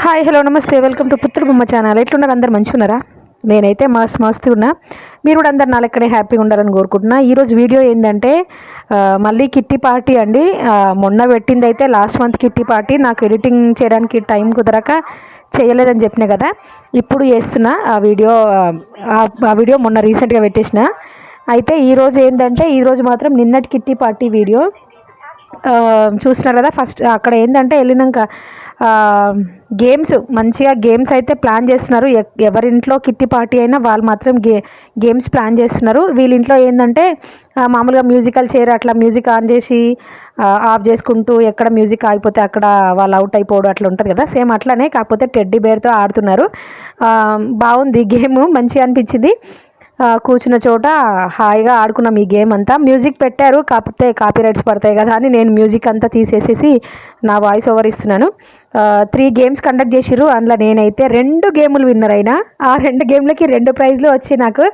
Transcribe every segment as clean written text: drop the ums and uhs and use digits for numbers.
Hi hello నమస్తే welcome to పుత్రబొమ్మ channel. ఎట్లున్నారు అందరు మంచిగున్నారా? నేనైతే మస్తు ఉన్నా. మీరు కూడా అందరు నా లెక్కనే హ్యాపీగా ఉండాలని కోరుకుంటున్నా. ఈరోజు వీడియో ఏంటంటే మళ్ళీ కిట్టి పార్టీ అండి. మొన్న పెట్టింది అయితే లాస్ట్ మంత్ కిట్టి పార్టీ. నాకు ఎడిటింగ్ చేయడానికి టైం కుదరక చేయలేదని చెప్పిన కదా, ఇప్పుడు చేస్తున్నా ఆ వీడియో మొన్న రీసెంట్గా పెట్టేసిన. అయితే ఈరోజు ఏంటంటే ఈరోజు మాత్రం నిన్నటి కిట్టి పార్టీ వీడియో చూస్తున్నారు కదా. ఫస్ట్ అక్కడ ఏంటంటే వెళ్ళినాక గేమ్స్ మంచిగా గేమ్స్ అయితే ప్లాన్ చేస్తున్నారు. ఎవరింట్లో కిట్టి పార్టీ అయినా వాళ్ళు మాత్రం గేమ్స్ ప్లాన్ చేస్తున్నారు. వీళ్ళింట్లో ఏంటంటే మామూలుగా మ్యూజికల్ చైర్ అట్లా మ్యూజిక్ ఆన్ చేసి ఆఫ్ చేసుకుంటూ ఎక్కడ మ్యూజిక్ ఆగిపోతే అక్కడ వాళ్ళు అవుట్ అయిపోవడం అట్లా ఉంటుంది కదా, సేమ్ అట్లానే కాకపోతే టెడ్డీ బేర్తో ఆడుతున్నారు. బాగుంది గేమ్, మంచిగా అనిపించింది. కూర్చున్న చోట హాయిగా ఆడుకున్నాం ఈ గేమ్ అంతా. మ్యూజిక్ పెట్టారు కాకపోతే కాపీ రైట్స్ పడతాయి కదా అని నేను మ్యూజిక్ అంతా తీసేసేసి నా వాయిస్ ఓవర్ ఇస్తున్నాను. 3 గేమ్స్ కండక్ట్ చేసిర్రు. అందులో నేనైతే 2 గేములు విన్నర్ అయినా. ఆ 2 గేమ్లకి 2 ప్రైజ్లు వచ్చి నాకు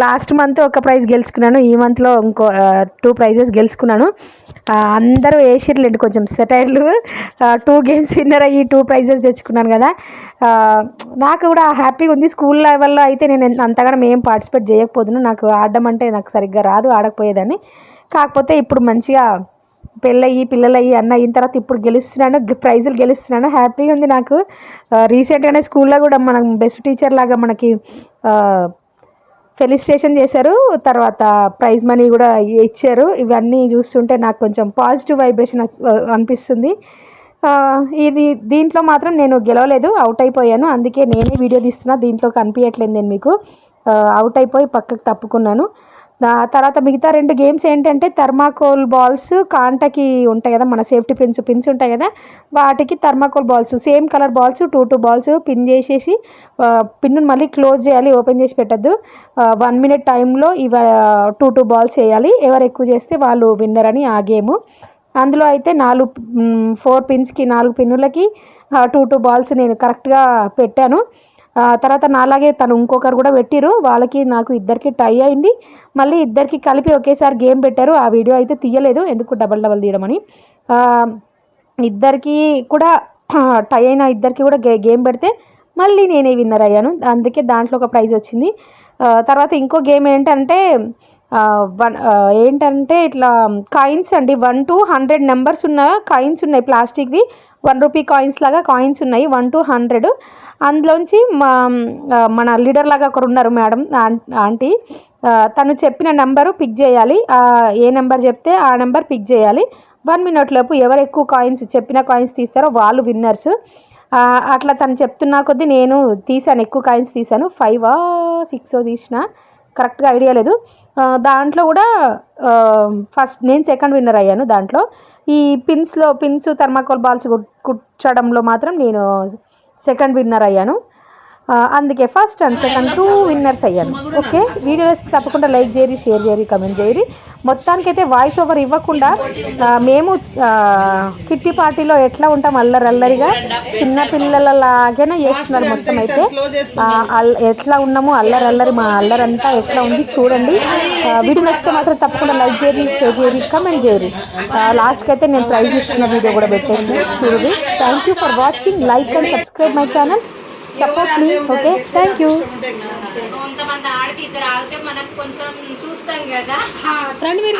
లాస్ట్ మంత్ ఒక ప్రైజ్ గెలుచుకున్నాను, ఈ మంత్లో ఇంకో 2 ప్రైజెస్ గెలుచుకున్నాను. అందరూ వేసిర్లేండి కొంచెం సెటైర్లు. 2 గేమ్స్ విన్నర్ అయ్యి 2 ప్రైజెస్ తెచ్చుకున్నాను కదా. నాకు కూడా హ్యాపీగా ఉంది. స్కూల్ లెవెల్లో అయితే నేను అంతగానో ఏం పార్టిసిపేట్ చేయకపోతున్నాను. నాకు ఆడడం అంటే నాకు సరిగ్గా రాదు, ఆడకపోయేదాన్ని. కాకపోతే ఇప్పుడు మంచిగా పెళ్ళయ్యి పిల్లలయ్యి అన్న అయిన తర్వాత ఇప్పుడు గెలుస్తున్నాను, ప్రైజులు గెలుస్తున్నాను. హ్యాపీగా ఉంది నాకు. రీసెంట్గానే స్కూల్లో కూడా మనం బెస్ట్ టీచర్ లాగా మనకి ఫెలిసిటేషన్ చేశారు, తర్వాత ప్రైజ్ మనీ కూడా ఇచ్చారు. ఇవన్నీ చూస్తుంటే నాకు కొంచెం పాజిటివ్ వైబ్రేషన్ అనిపిస్తుంది. దీంట్లో మాత్రం నేను గెలవలేదు, అవుట్ అయిపోయాను. అందుకే నేనే వీడియో తీస్తున్నా. దీంట్లో కనిపించట్లేదు నేను మీకు. అవుట్ అయిపోయి పక్కకు తప్పుకున్నాను. తర్వాత మిగతా 2 గేమ్స్ ఏంటంటే థర్మాకోల్ బాల్స్ కాంటకి ఉంటాయి కదా, మన సేఫ్టీ పిన్స్ ఉంటాయి కదా, వాటికి thermocol balls same colour balls 2 balls pin చేసేసి పిన్ను మళ్ళీ క్లోజ్ చేయాలి, ఓపెన్ చేసి పెట్టద్దు. 1 మినిట్ టైంలో 2 బాల్స్ వేయాలి. ఎవరు ఎక్కువ చేస్తే వాళ్ళు విన్నర్ అని ఆ గేము. అందులో అయితే 4 పిన్స్కి 4 పిన్నులకి 2 బాల్స్ నేను కరెక్ట్గా పెట్టాను. తర్వాత నాలాగే తను ఇంకొకరు కూడా పెట్టిరు, వాళ్ళకి నాకు ఇద్దరికి టై అయింది. మళ్ళీ ఇద్దరికి కలిపి ఒకేసారి గేమ్ పెట్టారు. ఆ వీడియో అయితే తీయలేదు, ఎందుకు డబల్ తీయడం అని. ఇద్దరికి కూడా టై అయిన ఇద్దరికి కూడా గేమ్ పెడితే మళ్ళీ నేనే విన్నర్ అయ్యాను. అందుకే దాంట్లో ఒక ప్రైజ్ వచ్చింది. తర్వాత ఇంకో గేమ్ ఏంటంటే ఇట్లా కాయిన్స్ అండి. 1 to 100 నెంబర్స్ ఉన్న కాయిన్స్ ఉన్నాయి, ప్లాస్టిక్వి 1 రూపీ కాయిన్స్ లాగా కాయిన్స్ ఉన్నాయి 1 to 100. అందులోంచి మన లీడర్ లాగా ఒకరు ఉన్నారు మేడం, ఆంటీ. తను చెప్పిన నెంబరు పిక్ చేయాలి. ఏ నెంబర్ చెప్తే ఆ నెంబర్ పిక్ చేయాలి. 1 మినిట్ లోపు ఎవరు ఎక్కువ చెప్పిన కాయిన్స్ తీస్తారో వాళ్ళు విన్నర్స్. అట్లా తను చెప్తున్నా కొద్దీ నేను తీసాను, ఎక్కువ కాయిన్స్ తీసాను. 5 6 తీసిన, కరెక్ట్గా ఐడియా లేదు. దాంట్లో కూడా ఫస్ట్ నేను సెకండ్ విన్నర్ అయ్యాను. దాంట్లో ఈ పిన్స్ థర్మాకోల్ బాల్స్ కుట్టడంలో మాత్రం నేను సెకండ్ విన్నర్ అయ్యాను. అందుకే ఫస్ట్ అండ్ సెకండ్ 2 విన్నర్స్ అయ్యాను. ఓకే, వీడియోస్ తప్పకుండా లైక్ చేయరి, షేర్ చేయరి, కమెంట్ చేయరి. మొత్తానికైతే వాయిస్ ఓవర్ ఇవ్వకుండా మేము కిట్టి పార్టీలో ఎట్లా ఉంటాం అల్లరిగా చిన్న పిల్లలలాగానే చేస్తున్నారు. మొత్తం అయితే ఎట్లా ఉన్నాము అల్లరి, మా అల్లరంతా ఎట్లా ఉంది చూడండి. వీడియో నచ్చితే మాత్రం తప్పకుండా లైక్ చేయరి, షేర్ చేయరి, కమెంట్ చేయరి. లాస్ట్కి అయితే నేను ప్రైజ్ ఇస్తున్న వీడియో కూడా పెట్టేసి చూడండి. Thank you for watching. Like and subscribe my channel. Support me. Okay, thank you. కొంతమంది ఆడితే ఇద్దరు ఆగితే మనకు కొంచెం చూస్తాం కదా. రండి మీరు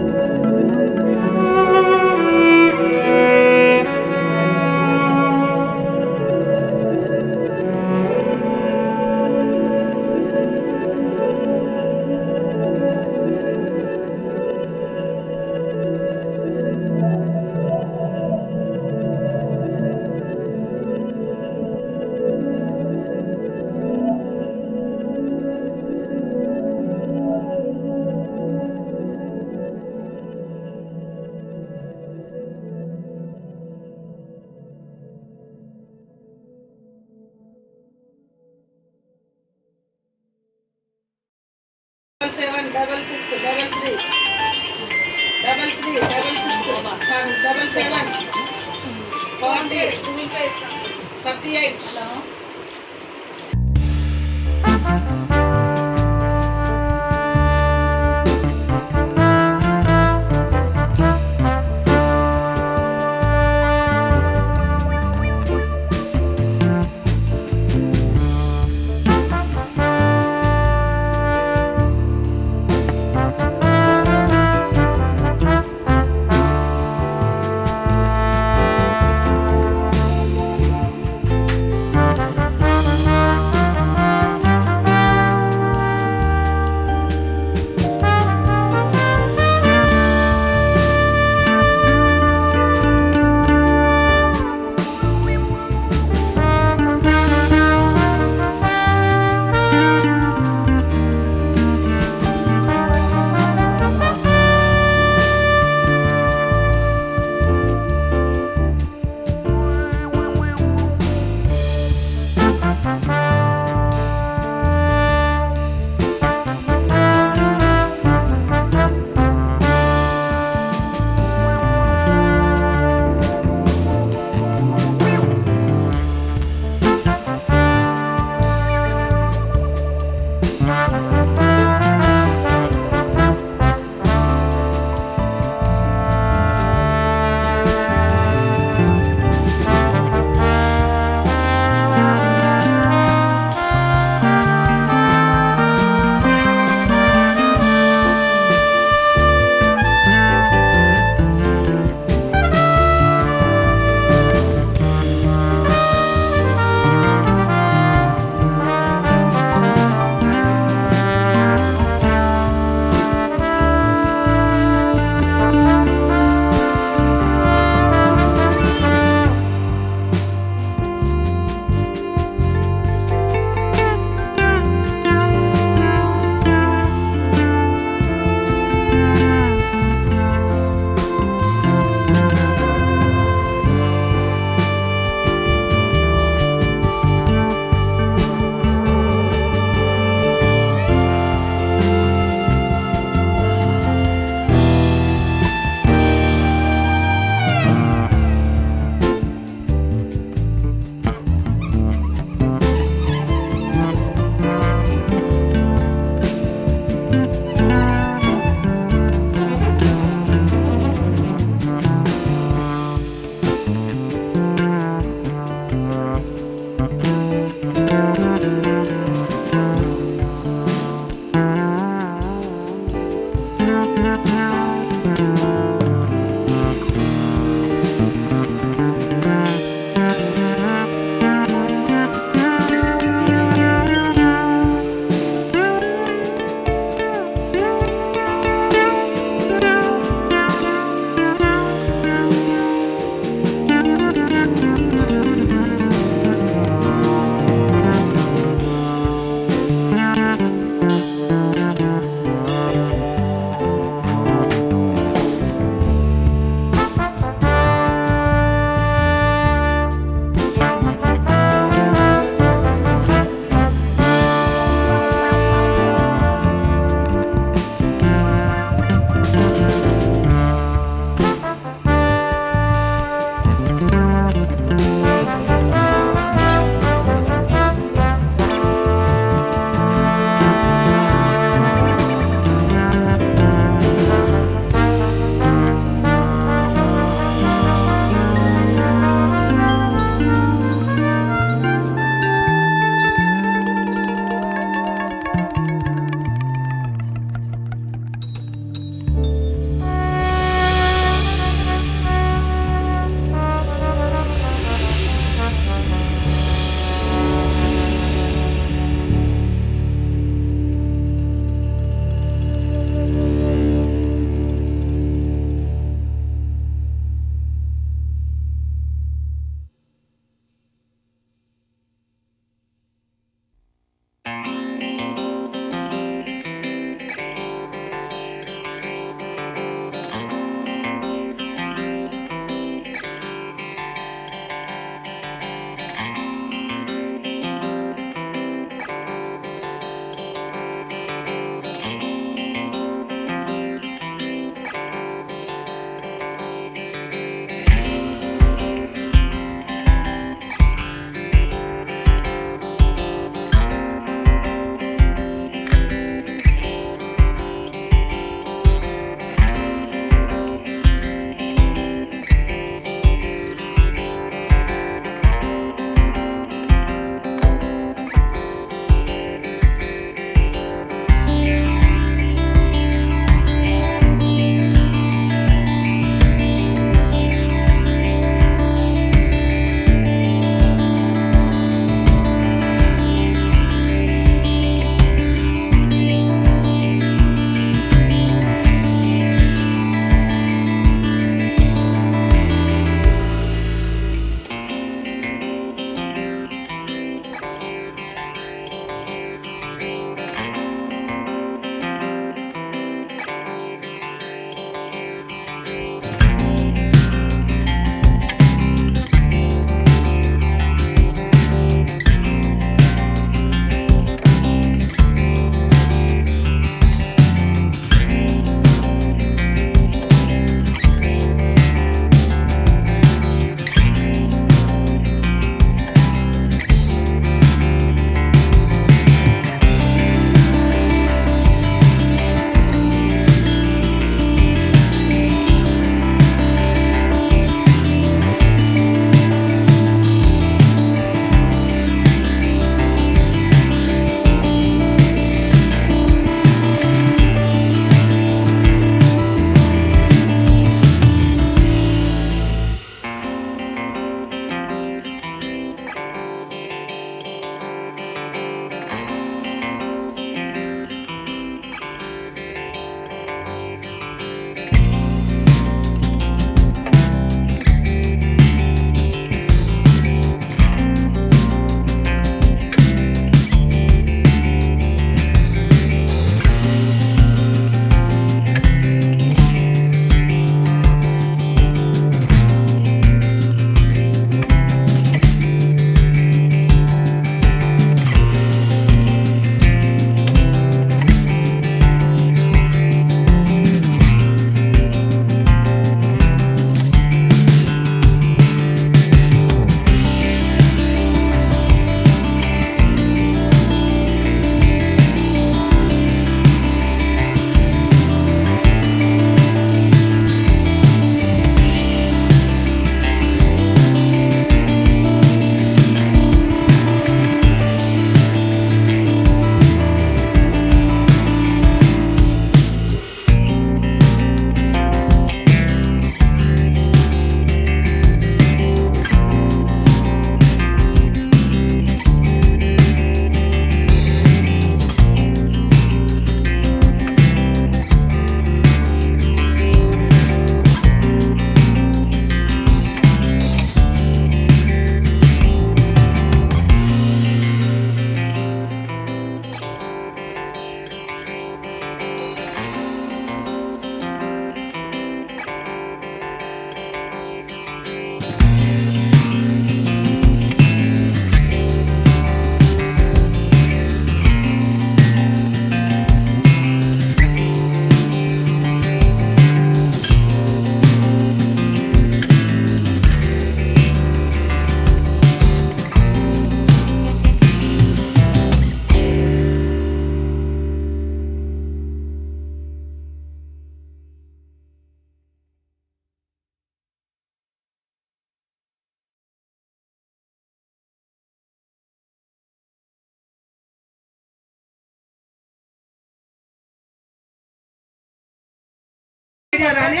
రాని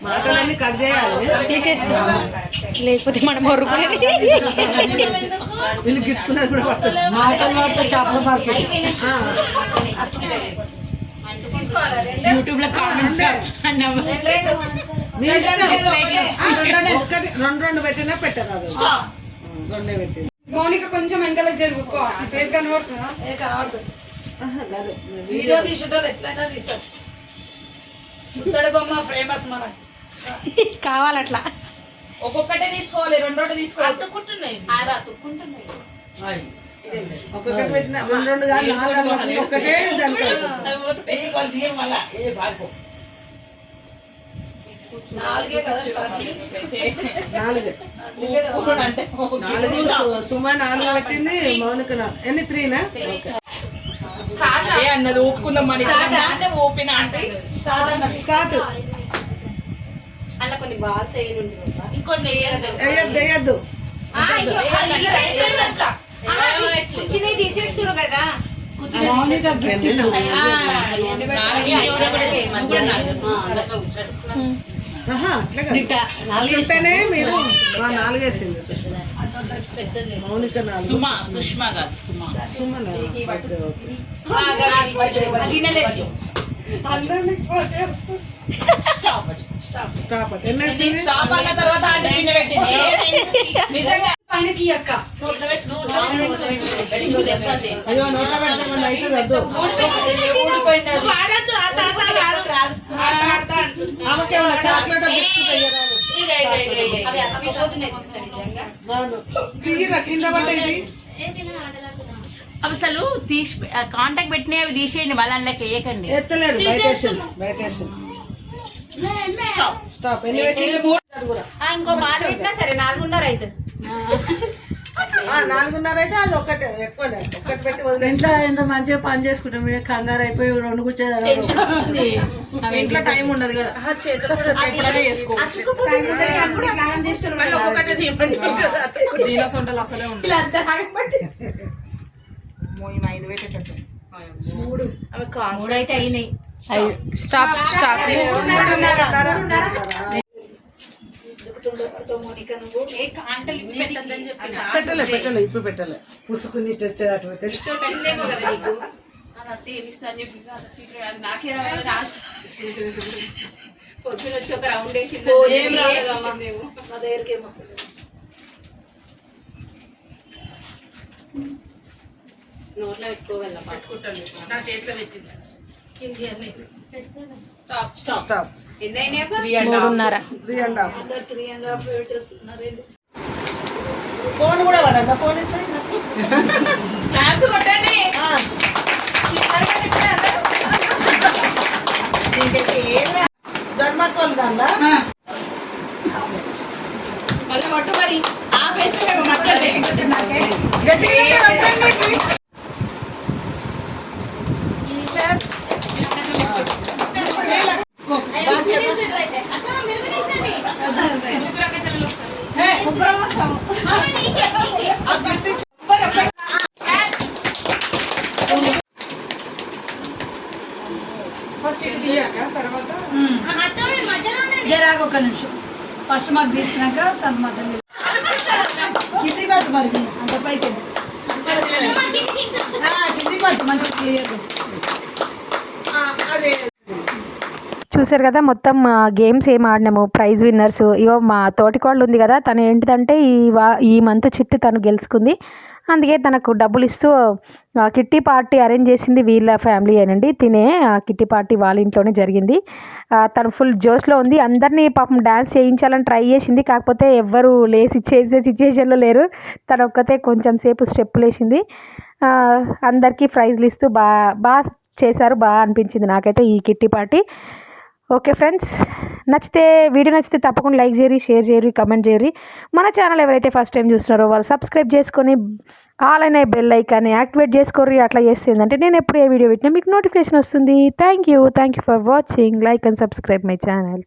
మాటలన్నీ కట్ చేయాలి. తీసేస్తా లేకపోతే మనం మొరుకునేది వీళ్ళు గిచ్చుకున్నది కూడా పడుతుంది. చేపల మార్కెట్ యూట్యూబ్ లో కామెంట్స్ మీ ఇష్టం. ఒక్కటి రెండు పెట్టినా పెట్టరాదు. రెండే పెట్టి మౌనిక కొంచెం వెనకాల జరుగుకో ఫేస్ కనబడుతుందా వీడియో తీసేటోళ్ళు ఎట్లయినా తీస్తారు. ముత్తడి బొమ్మ ఫేమస్ మనకి కావాలట్లా ఒక్కొక్కటే తీసుకోవాలి, రెండు తీసుకోవాలి. ఒక్కొక్కటి పెట్టిన రెండు కాదు నాలుగు ఒక్కటే దానికి నాలుగే కదా నాలుగు సుమా 4 పెట్టింది. మౌనిక ఎన్ని 3నా అన్నది ఊపుకుందాం మరి ఊపిన అంటే స్టార్ట్. అలా కొన్ని బాల్స్ వేయద్దు కూర్చుని తీసేస్తారు కదా. అట్లనే మీరు 4 వేసింది. మౌనిక 4. సుష్మా కాదు సుమ 4. స్టాప్. ఎన్ని వచ్చింది? ఆయనకి అక్క అయ్యో నోట పెడతామని అయితే వద్దు. ఆమెకి ఏమన్నా చాక్లెట్ బిస్కెట్ అయ్యారు తీయరా కింద పడ్డ ఇది. అసలు తీసి కాంటాక్ట్ పెట్టినవి అవి తీసేయండి, మళ్ళీ అందులోకి వేయకండి. ఎత్తలేడు బయట స్టాప్. ఎన్ని పెట్టింది? ఇంకో బాల్ పెట్టినా సరే 4.5 అయితే 4.5 అయితే అది ఒక్కటే ఎక్కువ. ఒక్కటి పెట్టి వదిలేసి ఎంత మంచిగా పని చేసుకుంటాం. మీరు కంగారు అయిపోయి రెండు కూర్చొని ఇంట్లో టైం ఉండదు కదా. అసలే ఉంటుంది. 3 అయితే అయినాయి. స్టాప్. పెట్టలే ఇప్పుడు పెట్టలే. పుసుకుని తెచ్చారు వచ్చిందేమో కదా నీకు. పొద్దున వచ్చి ఒక రౌండ్ వేసి మా దగ్గరికి ఏమొస్తుంది. నోట్లో పెట్టుకోగల పట్టుకుంటాను. నా చేతిలో పెట్టింది స్టాప్. ఎన్ని అయినాయి అబ్బా? 3.5. 3.5 ఫోన్ కూడా పడద్దా? ఫోన్ ఇచ్చాయి క్లాప్స్ కొట్టండి. ధర్మకోల్ దాంట్లో మళ్ళీ కొట్టు మరి. ఆ బెస్ట్ ఫస్ట్ ఇది తీయాక తర్వాత జరాగ ఒక నిమిషం. ఫస్ట్ మాకు తీసుకున్నాక తన మధ్యలో కింది కట్టు మరి అంత పైకి కింది కట్టు మంచిగా క్లియర్. అదే చూసారు కదా మొత్తం గేమ్స్ ఏం ఆడినాము, ప్రైజ్ విన్నర్స్. ఇగో మా తోటికోళ్ళు ఉంది కదా, తను ఏంటిదంటే ఈ మంత్ చిట్టు తను గెలుచుకుంది. అందుకే తనకు డబ్బులు ఇస్తూ కిట్టి పార్టీ అరేంజ్ చేసింది వీళ్ళ ఫ్యామిలీ అనండి. తినే కిట్టి పార్టీ వాళ్ళ ఇంట్లోనే జరిగింది. తను ఫుల్ జోష్లో ఉంది. అందరినీ పాపం డ్యాన్స్ చేయించాలని ట్రై చేసింది, కాకపోతే ఎవ్వరు లేసి చేసే సిచ్యువేషన్లో లేరు. తను ఒక్కతే కొంచెం సేపు స్టెప్పులు వేసింది. అందరికీ ప్రైజ్లు ఇస్తూ బాగా చేశారు. బాగా అనిపించింది నాకైతే ఈ kitty party. Okay friends, video నచ్చితే తప్పకుండా లైక్ చేయరి, షేర్ చేయరి, కమెంట్ చేయరి. మన ఛానల్ ఎవరైతే ఫస్ట్ టైం చూస్తున్నారో వాళ్ళు సబ్స్క్రైబ్ చేసుకొని ఆల్ అనే బెల్ ఐకాన్ని యాక్టివేట్ చేసుకోర్రి. అట్లా చేస్తే ఏంటంటే నేను ఎప్పుడు ఏ వీడియో పెట్టినా మీకు నోటిఫికేషన్ వస్తుంది. Thank you for watching. Like and subscribe my channel.